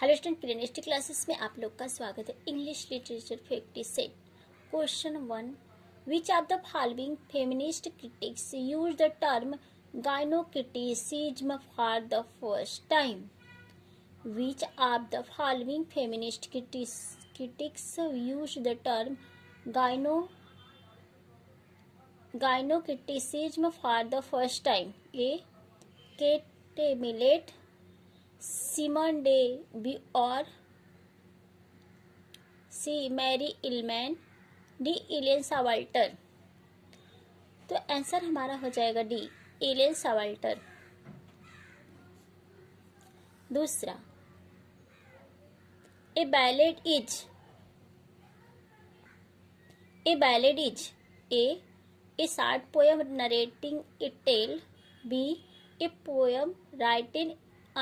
Hello student, playlist classes में आप लोग का स्वागत है। English literature fact set question 1, which of the following feminist critics use the term gynocriticism for the first time? Which of the following feminist critics use the term gynocriticism for the first time? A. Kate Millett, Simone de Beauvoir, C. Mary Ellmann, डी. Elaine Showalter. तो answer हमारा हो जाएगा D, Elaine Showalter. दूसरा, a ballad is a short poem narrating a tale, B. a poem written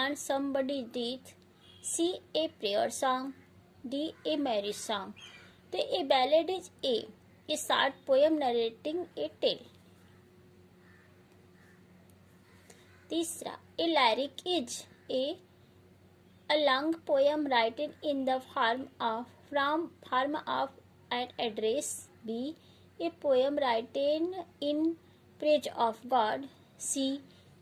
on somebody's death, C. a prayer song, D. a marriage song। तो a ballad is a short poem narrating a tale. तीसरा, a lyric is a long poem written in the form of an address, B. a poem written in praise of God, C.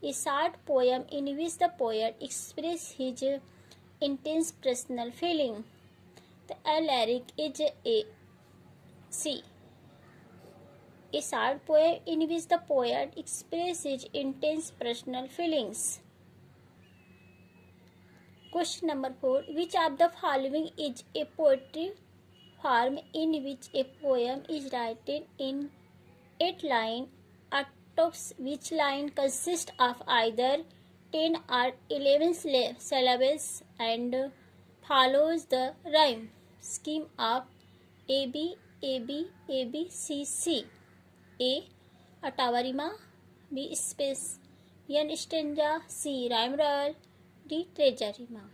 a short poem in which the poet expresses his intense personal feeling। तो a lyric is a C, a short poem in which the poet expresses his intense personal feelings। Question number 4, which of the following is a poetry form in which a poem is written in 8 line octaves, which line consists of either 10 or 11 syllables and follows the rhyme scheme of AB AB AB C C? A. Ottawa rima, B. space N stanza, C. rhyme royal, D. treasure rima।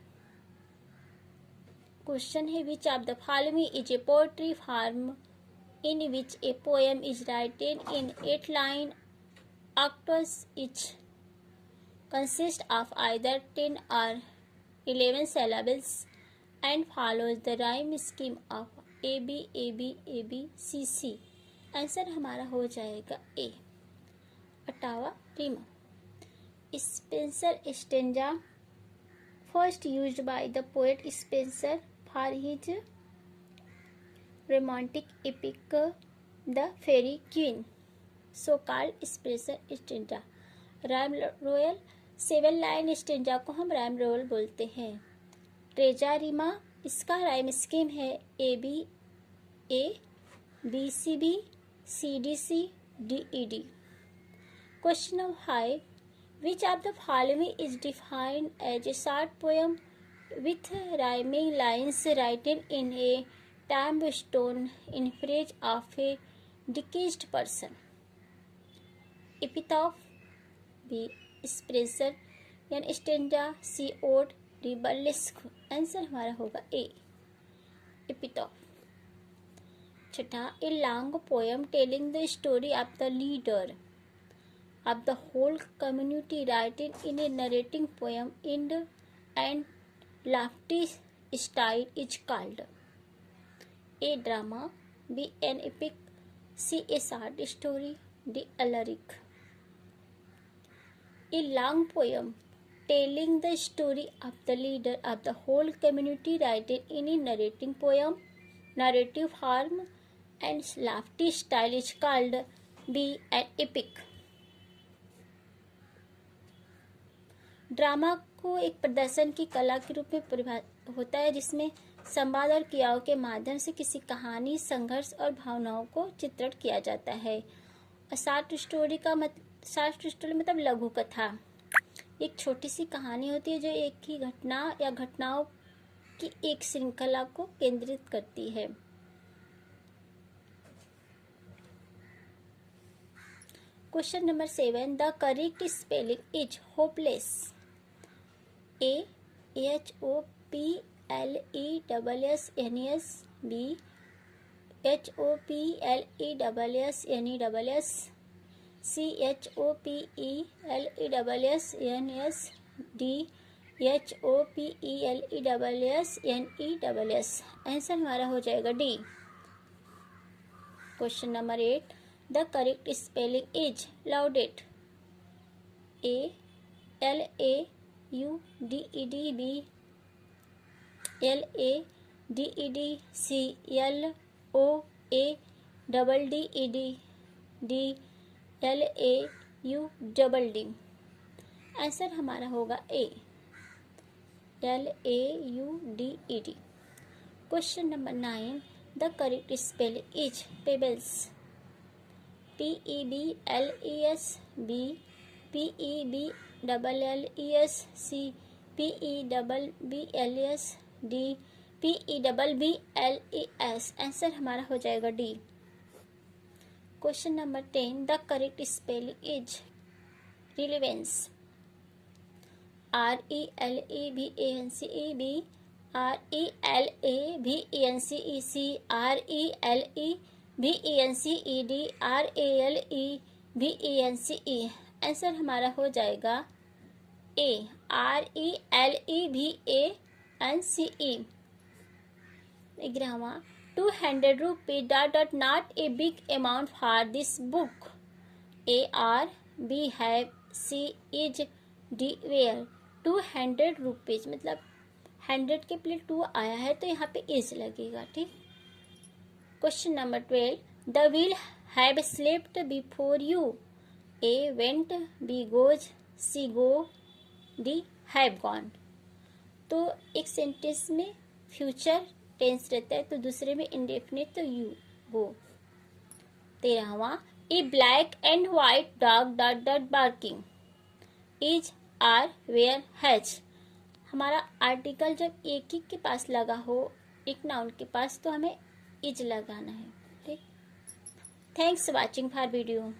Question है, which of the following is a poetry form in which a poem is written in 8 line octaves, each consist of either 10 or 11 syllables and follows the rhyme scheme of A B A B A B C C। Answer हमारा हो जाएगा A, ottava rima. Spenser stanza first used by the poet Spenser for his romantic epic The Faerie Queene, so called Spenser stanza। Rhyme royal 7 line stanza को हम rhyme royal बोलते हैं। Treasure Rima, इसका rhyme scheme है A B A, B C B, C D C, D E D. Question number 5, which of the following is defined as a short poem with rhyming lines written in a tombstone in praise of a deceased person? Epitaph, B. Spenser, N. stanza, C. ode, D. burlesque। Answer हमारा होगा ए, एपिटॉफ। छठा, a long poem telling the story of the leader of the whole community written in a narrating poem in and lofty style is called A. drama, B. an epic, C. a short story, D. a lyric। A long poem telling the story of the leader of the whole community written in a narrative form and lofty style is called B. an epic। Drama को एक प्रदर्शन की कला के रूप में होता है जिसमें संवाद और क्रियाओं के माध्यम से किसी कहानी, संघर्ष और भावनाओं को चित्रण किया जाता है। शॉर्ट स्टोरी मतलब लघु कथा, एक छोटी सी कहानी होती है जो एक ही घटना या घटनाओं की एक श्रृंखला को केंद्रित करती है। Question number 7, the correct spelling is hopeless. A. HOPLESSNES, B. HOPLESSNESS, C. HOPELESSNES, D. HOPELESSNESS। Answer हमारा हो जाएगा D. Question number 8, the correct spelling is lauded. LAUDED, B LADED, C LOADDED, D LAUDD। Answer हमारा होगा A, LAUDED। Question number 9, the correct spelling is pebbles. PEBLES, B PEBLLES, C PEBBLES, D PEBBLES। Answer हमारा हो जाएगा D. Question number 10, the correct spelling is relevance. RELEVANCE, B RELAVENCE, C RELEVANCE, D RALEVANCE। Answer हमारा हो जाएगा ए, RELEVANCE। 11वां, 200 रुपये not a big amount for this book. A R B have C is D where। 200 rupees मतलब 100 के place 2 आया है तो यहाँ पे इज लगेगा, ठीक। Question number 12, the will have slept before you. A went, B goes, C go, D have gone। तो एक सेंटेंस में फ्यूचर टेंस रहता है तो दूसरे में इंडेफिनिट तो यू गो। 13वां, a black and white dog barking. Is are where has. हमारा आर्टिकल जब एक ही के पास लगा हो, एक नाउन के पास, तो हमें इज लगाना है, ठीक। Thanks for watching for video.